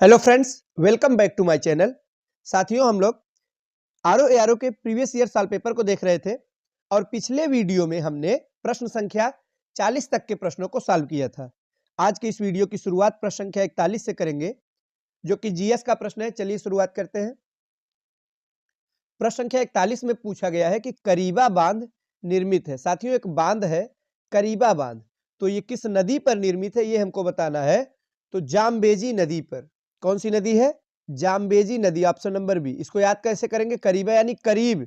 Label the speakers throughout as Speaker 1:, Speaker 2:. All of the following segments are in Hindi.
Speaker 1: Hello friends, welcome back to my channel. साथियों, हम लोग आरओ एआरओ के प्रीवियस ईयर साल पेपर को देख रहे थे और पिछले वीडियो में हमने प्रश्न संख्या 40 तक के प्रश्नों को सॉल्व किया था। आज की इस वीडियो की शुरुआत प्रश्न संख्या 41 से करेंगे, जो कि जीएस का प्रश्न है। चलिए शुरुआत करते हैं। प्रश्न संख्या 41 में पूछा गया है कि करीबा बांध निर्मित है। साथियों, एक बांध है करीबा बांध, तो ये किस नदी पर निर्मित है ये हमको बताना है। तो जाम्बेजी नदी पर। कौन सी नदी है? जाम्बेजी नदी, ऑप्शन नंबर बी। इसको याद कैसे करेंगे? करीबा यानी करीब,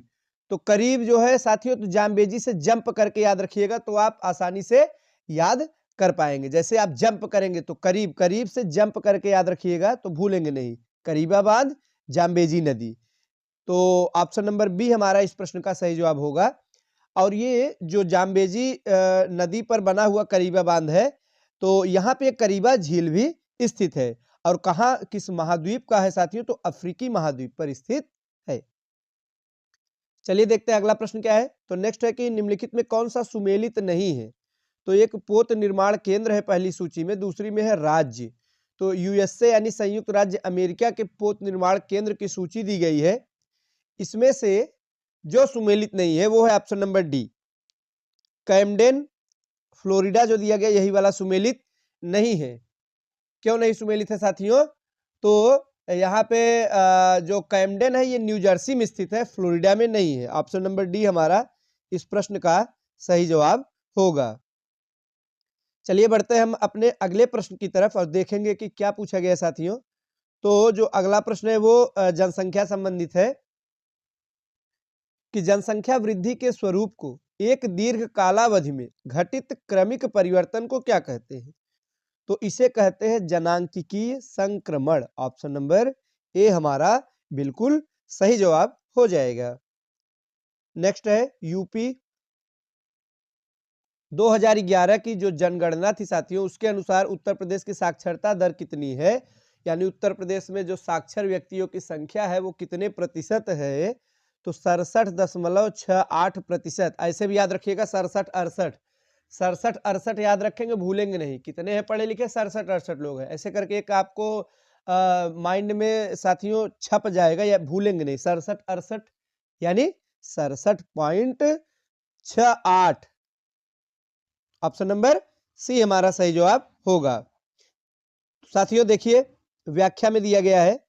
Speaker 1: तो करीब जो है साथियों, तो जाम्बेजी से जंप करके याद रखिएगा तो आप आसानी से याद कर पाएंगे। जैसे आप जंप करेंगे तो करीब, करीब से जंप करके याद रखिएगा तो भूलेंगे नहीं। करीबा बांध, जाम्बेजी नदी। तो ऑप्शन नंबर बी हमारा इस प्रश्न का सही जवाब होगा। और ये जो जाम्बेजी नदी पर बना हुआ करीबा बांध है, तो यहाँ पे करीबा झील भी स्थित है। और कहाँ, किस महाद्वीप का है साथियों? तो अफ्रीकी महाद्वीप पर स्थित है। चलिए देखते हैं अगला प्रश्न क्या है। तो नेक्स्ट है कि निम्नलिखित में कौन सा सुमेलित नहीं है? तो एक पोत निर्माण केंद्र है पहली सूची में, दूसरी में है राज्य। तो यूएसए यानी संयुक्त राज्य अमेरिका के पोत निर्माण केंद्र की सूची दी गई है। इसमें से जो सुमेलित नहीं है वो है option number D, Camden Florida जो दिया गया, यही वाला सुमेलित नहीं है। क्यों नहीं सुमेलित है साथियों? तो यहाँ पे जो कैमडेन है ये न्यू जर्सी में स्थित है, फ्लोरिडा में नहीं है। ऑप्शन नंबर डी हमारा इस प्रश्न का सही जवाब होगा। चलिए बढ़ते हैं हम अपने अगले प्रश्न की तरफ और देखेंगे कि क्या पूछा गया है साथियों। तो जो अगला प्रश्न है वो जनसंख्या संबंधित है कि जनसंख्या वृद्धि के स्वरूप को एक दीर्घ कालावधि में घटित क्रमिक परिवर्तन को क्या कहते हैं? तो इसे कहते हैं जनांकीय संक्रमण। ऑप्शन नंबर ए हमारा बिल्कुल सही जवाब हो जाएगा। नेक्स्ट है यूपी 2011 की जो जनगणना थी साथियों, उसके अनुसार उत्तर प्रदेश की साक्षरता दर कितनी है? यानी उत्तर प्रदेश में जो साक्षर व्यक्तियों की संख्या है वो कितने प्रतिशत है? तो 67.68%। ऐसे भी याद रखिएगा, 67-68, 67-68 याद रखेंगे, भूलेंगे नहीं। कितने हैं पढ़े लिखे? 67-68 लोग हैं। ऐसे करके एक आपको माइंड में साथियों छप जाएगा, या भूलेंगे नहीं। 67-68 यानी 67.68। ऑप्शन नंबर सी हमारा सही जवाब होगा। साथियों देखिए, व्याख्या में दिया गया है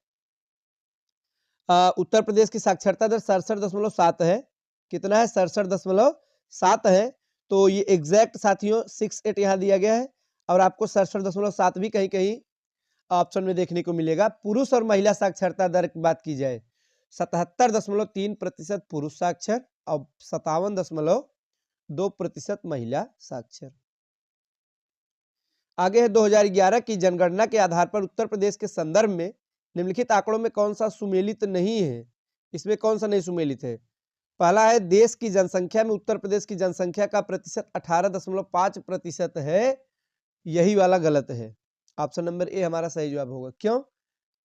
Speaker 1: उत्तर प्रदेश की साक्षरता दर 67.7 है। कितना है? 67.7 है। तो ये एग्जैक्ट साथियों 68 यहाँ दिया गया है, और आपको 67.7 भी कहीं कहीं ऑप्शन में देखने को मिलेगा। पुरुष और महिला साक्षरता दर की बात की जाए, 77.3% पुरुष साक्षर और 57.2% महिला साक्षर। आगे है 2011 की जनगणना के आधार पर उत्तर प्रदेश के संदर्भ में निम्नलिखित आंकड़ों में कौन सा सुमेलित नहीं है? इसमें कौन सा नहीं सुमेलित है? पहला है देश की जनसंख्या में उत्तर प्रदेश की जनसंख्या का प्रतिशत 18.5% है। यही वाला गलत है। ऑप्शन नंबर ए हमारा सही जवाब होगा। क्यों?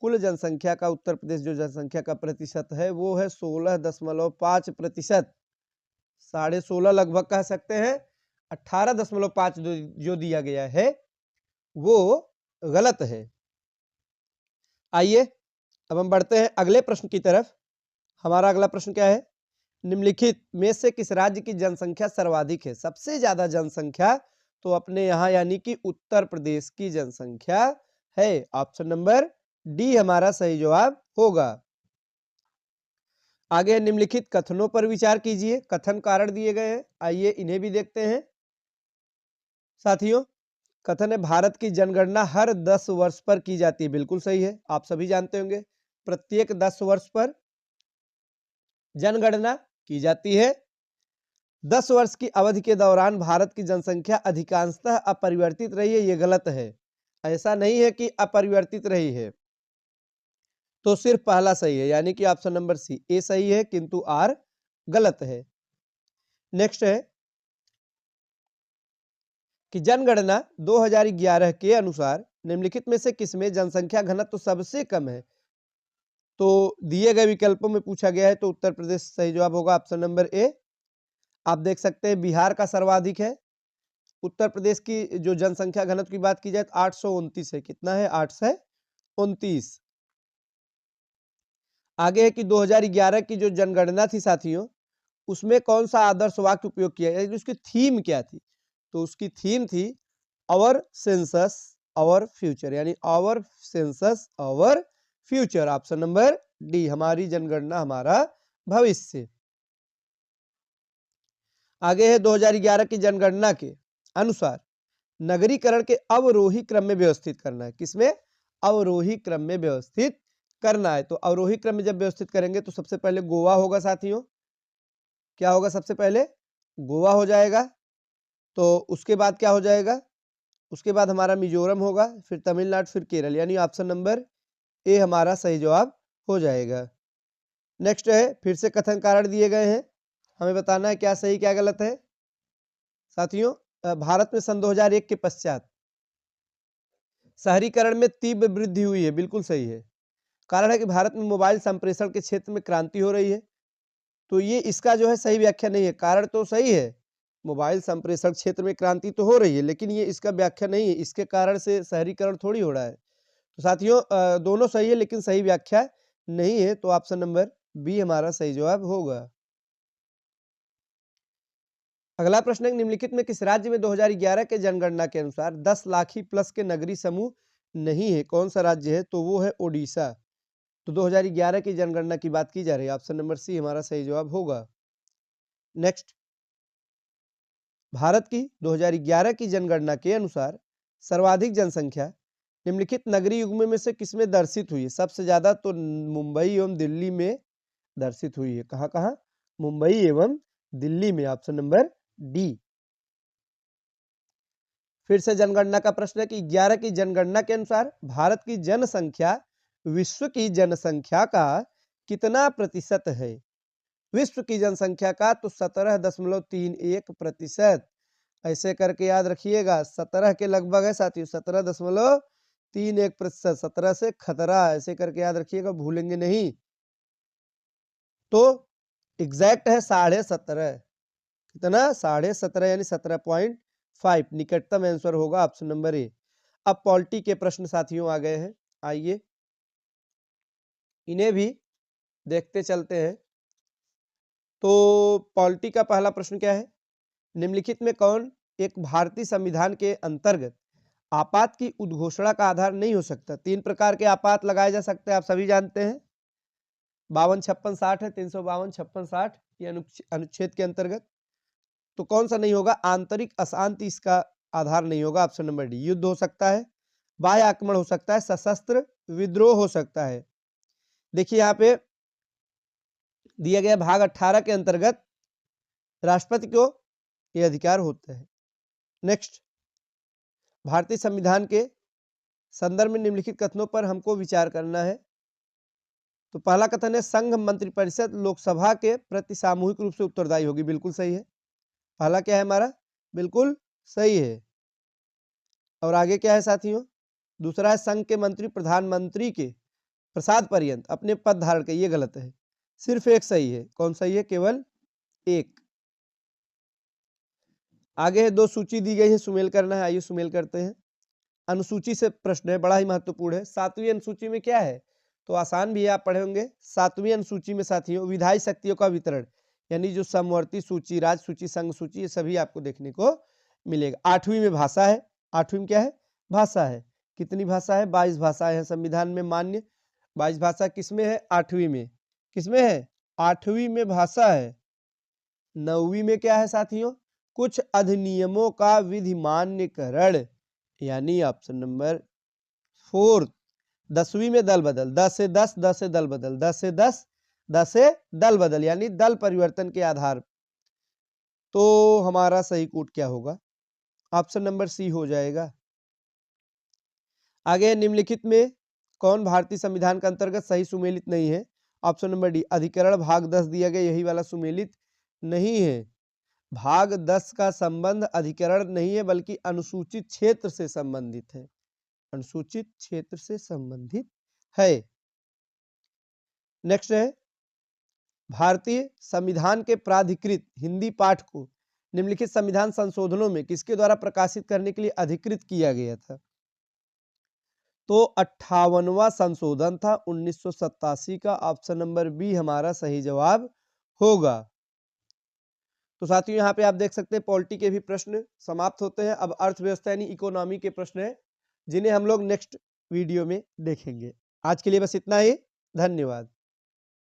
Speaker 1: कुल जनसंख्या का उत्तर प्रदेश जो जनसंख्या का प्रतिशत है वो है 16.5%। 16.5 लगभग कह सकते हैं। 18.5 जो दिया गया है वो गलत है। आइए अब हम बढ़ते हैं अगले प्रश्न की तरफ। हमारा अगला प्रश्न क्या है? निम्नलिखित में से किस राज्य की जनसंख्या सर्वाधिक है? सबसे ज्यादा जनसंख्या तो अपने यहाँ यानी कि उत्तर प्रदेश की जनसंख्या है। ऑप्शन नंबर डी हमारा सही जवाब होगा। आगे निम्नलिखित कथनों पर विचार कीजिए। कथन कारण दिए गए हैं, आइए इन्हें भी देखते हैं। साथियों, कथन है भारत की जनगणना हर 10 वर्ष पर की जाती है। बिल्कुल सही है, आप सभी जानते होंगे। प्रत्येक 10 वर्ष पर जनगणना की जाती है। 10 वर्ष की अवधि के दौरान भारत की जनसंख्या अधिकांशतः अपरिवर्तित रही है। ये गलत है। ऐसा नहीं है कि अपरिवर्तित रही है। तो सिर्फ पहला सही है, यानी कि ऑप्शन नंबर सी ए सही है, किंतु आर गलत है। नेक्स्ट है कि जनगणना 2011 के अनुसार निम्नलिखित में से किसमें जनसंख्या घनत्व सबसे कम है? तो दिए गए विकल्पों में पूछा गया है, तो उत्तर प्रदेश सही जवाब होगा। Option number A. आप देख सकते हैं बिहार का सर्वाधिक है। उत्तर प्रदेश की जो जनसंख्या घनत्व की बात की जाए तो 829 है। कितना है? 29। आगे है कि 2011 की जो जनगणना थी साथियों, उसमें कौन सा आदर्श वाक्य उपयोग किया गया, उसकी थीम क्या थी? तो उसकी थीम थी आवर सेंसस आवर फ्यूचर, यानी our census our future. Option number D, हमारी जनगणना हमारा भविष्य। आगे है 2011 की जनगणना के अनुसार नगरीकरण के अवरोही क्रम में व्यवस्थित करना है। किसमें? अवरोही क्रम में व्यवस्थित करना है। तो अवरोही क्रम में जब व्यवस्थित करेंगे तो सबसे पहले गोवा होगा साथियों। क्या होगा? सबसे पहले गोवा हो जाएगा। तो उसके बाद क्या हो जाएगा? उसके बाद हमारा मिजोरम होगा, फिर तमिलनाडु, फिर केरल, यानी ऑप्शन नंबर ए हमारा सही जवाब हो जाएगा। नेक्स्ट है, फिर से कथन कारण दिए गए हैं, हमें बताना है क्या सही क्या गलत है। साथियों, भारत में सन 2001 के पश्चात शहरीकरण में तीव्र वृद्धि हुई है, बिल्कुल सही है। कारण है कि भारत में मोबाइल संप्रेषण के क्षेत्र में क्रांति हो रही है। तो ये इसका जो है सही व्याख्या नहीं है। कारण तो सही है, मोबाइल संप्रेषण क्षेत्र में क्रांति तो हो रही है, लेकिन ये इसका व्याख्या नहीं है। इसके कारण से शहरीकरण थोड़ी हो रहा है। तो साथियों, दोनों सही है लेकिन सही व्याख्या नहीं है। तो ऑप्शन नंबर बी हमारा सही जवाब होगा। अगला प्रश्न है, निम्नलिखित में किस राज्य में 2011 के जनगणना के अनुसार 10 लाख ही प्लस के नगरीय समूह नहीं है? कौन सा राज्य है? तो वो है ओडिशा। तो 2011 की जनगणना की बात की जा रही है, ऑप्शन नंबर सी हमारा सही जवाब होगा। नेक्स्ट, भारत की 2011 की जनगणना के अनुसार सर्वाधिक जनसंख्या निम्नलिखित नगरीय युग्म में से किसमें दर्शित हुई है? सबसे ज्यादा तो मुंबई एवं दिल्ली में दर्शित हुई है। कहां कहां? मुंबई एवं दिल्ली में, ऑप्शन नंबर डी। फिर से जनगणना का प्रश्न है कि 11 की जनगणना के अनुसार भारत की जनसंख्या विश्व की जनसंख्या का कितना प्रतिशत है? विश्व की जनसंख्या का तो 17.31%। ऐसे करके याद रखिएगा, 17 के लगभग है साथियों, 17.31%। 17 से खतरा, ऐसे करके याद रखिएगा, भूलेंगे नहीं। तो एग्जैक्ट है 17.5। कितना? 17.5, यानी 17.5। निकटतम आंसर होगा ऑप्शन नंबर ए। अब पॉलिटी के प्रश्न साथियों आ गए हैं, आइए इन्हें भी देखते चलते हैं। तो पॉलिटी का पहला प्रश्न क्या है? निम्नलिखित में कौन एक भारतीय संविधान के अंतर्गत आपात की उद्घोषणा का आधार नहीं हो सकता? 3 प्रकार के आपात लगाए जा सकते हैं, आप सभी जानते हैं। 52, 56, 60 है, 352, 56, 60 ये अनुच्छेद के अंतर्गत। तो कौन सा नहीं होगा? आंतरिक अशांति इसका आधार नहीं होगा, ऑप्शन नंबर डी। युद्ध हो सकता है, बाह्य आक्रमण हो सकता है, सशस्त्र विद्रोह हो सकता है। देखिए यहाँ पे दिया गया भाग 18 के अंतर्गत राष्ट्रपति को ये अधिकार होता है। नेक्स्ट, भारतीय संविधान के संदर्भ में निम्नलिखित कथनों पर हमको विचार करना है। तो पहला कथन है, संघ मंत्रिपरिषद लोकसभा के प्रति सामूहिक रूप से उत्तरदायी होगी। बिल्कुल सही है। पहला क्या है हमारा? बिल्कुल सही है। और आगे क्या है साथियों? दूसरा है, संघ के मंत्री प्रधानमंत्री के प्रसाद पर्यंत अपने पद धारण के। ये गलत है, सिर्फ एक सही है। कौन सही है? केवल एक। आगे है, 2 सूची दी गई है, सुमेल करना है। आइए सुमेल करते हैं। अनुसूची से प्रश्न है, बड़ा ही महत्वपूर्ण है। 7वीं अनुसूची में क्या है? तो आसान भी है, आप पढ़े होंगे। 7वीं अनुसूची में साथियों विधायी शक्तियों का वितरण, यानी जो समवर्ती सूची, राज सूची, संघ सूची, ये सभी आपको देखने को मिलेगा। 8वीं में भाषा है। 8वीं में क्या है? भाषा है। कितनी भाषा है? 22 भाषाएं हैं संविधान में मान्य। 22 भाषा किसमें है? 8वीं में। किसमें है? 8वीं में भाषा है। 9वीं में क्या है साथियों? कुछ अधिनियमों का विधिमान्यकरण, यानी ऑप्शन नंबर 4। 10वीं में दल बदल, 10 से 10, 10 से दल बदल, 10 से 10, 10 से दल बदल, यानी दल परिवर्तन के आधार। तो हमारा सही कूट क्या होगा? ऑप्शन नंबर सी हो जाएगा। आगे, निम्नलिखित में कौन भारतीय संविधान के अंतर्गत सही सुमेलित नहीं है? ऑप्शन नंबर डी, अधिकरण भाग 10 दिया गया, यही वाला सुमेलित नहीं है। भाग 10 का संबंध अधिकरण नहीं है, बल्कि अनुसूचित क्षेत्र से संबंधित है। अनुसूचित क्षेत्र से संबंधित है। नेक्स्ट है, भारतीय संविधान के प्राधिकृत हिंदी पाठ को निम्नलिखित संविधान संशोधनों में किसके द्वारा प्रकाशित करने के लिए अधिकृत किया गया था? तो 58वां संशोधन था 1987 का। ऑप्शन नंबर बी हमारा सही जवाब होगा। तो साथियों यहाँ पे आप देख सकते हैं पॉलिटी के भी प्रश्न समाप्त होते हैं। अब अर्थव्यवस्था यानी इकोनॉमी के प्रश्न हैं जिन्हें हम लोग नेक्स्ट वीडियो में देखेंगे। आज के लिए बस इतना ही। धन्यवाद।